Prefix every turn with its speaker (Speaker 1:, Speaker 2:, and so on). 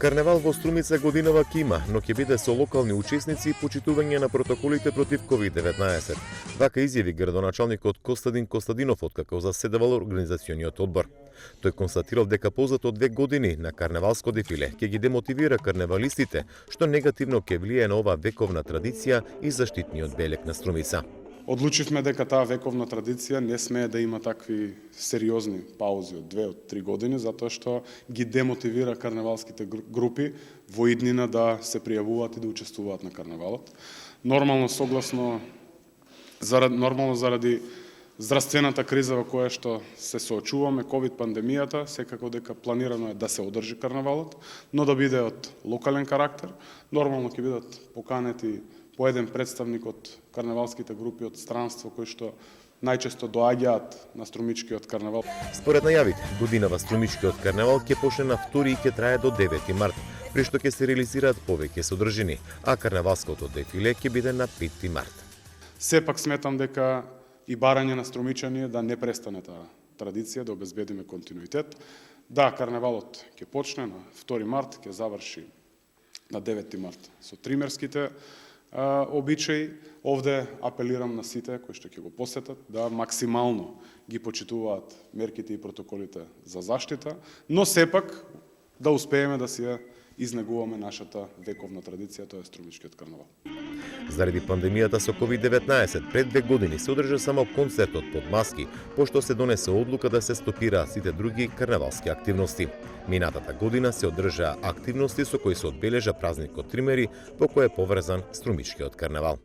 Speaker 1: Карневал во Струмица годинава ќе има, но ќе биде со локални учесници и почитување на протоколите против COVID-19. Вака изјави градоначалникот Костадин Костадинов откако заседавал организациониот одбор. Тој констатирал дека ползата од 2 години на карневалско дефиле ќе ги демотивира карневалистите, што негативно ќе влијае на оваа вековна традиција и заштитниот белег на Струмица.
Speaker 2: Одлучивме дека таа вековна традиција не смее да има такви сериозни паузи од 2-3 години, затоа што ги демотивира карневалските групи во иднина да се пријавуваат и да учествуваат на карневалот. Нормално заради здравствената криза во која што се соочуваме, ковид пандемијата, секако дека планирано е да се одржи карневалот, но да биде од локален карактер. Нормално ќе бидат поканети по еден представник од карневалските групи од странство кои што најчесто доаѓаат на Струмичкиот карневал.
Speaker 1: Според најавите, годинава Струмичкиот карневал ќе почне на 2 и ќе трае до 9 март, при што ќе се реализираат повеќе содржини, а карневалското дефиле ќе биде на 5 март.
Speaker 2: Сепак сметам дека и барање на струмичани е да не престане таа традиција, да обезбедиме континуитет. Да, карневалот ќе почне на 2 март, ќе заврши на 9 март со тримерските обичаи. Овде апелирам на сите кои што ќе го посетат да максимално ги почитуваат мерките и протоколите за заштита, но сепак да успееме да си ја изнегуваме нашата вековна традиција, тоа е Струмичкиот карневал.
Speaker 1: Заради пандемијата со COVID-19 пред 2 години се одржа само концертот под маски, пошто се донесе одлука да се стопираат сите други карневалски активности. Минатата година се одржаа активности со кои се одбележа празникот Тримери, по кој е поврзан Струмичкиот карневал.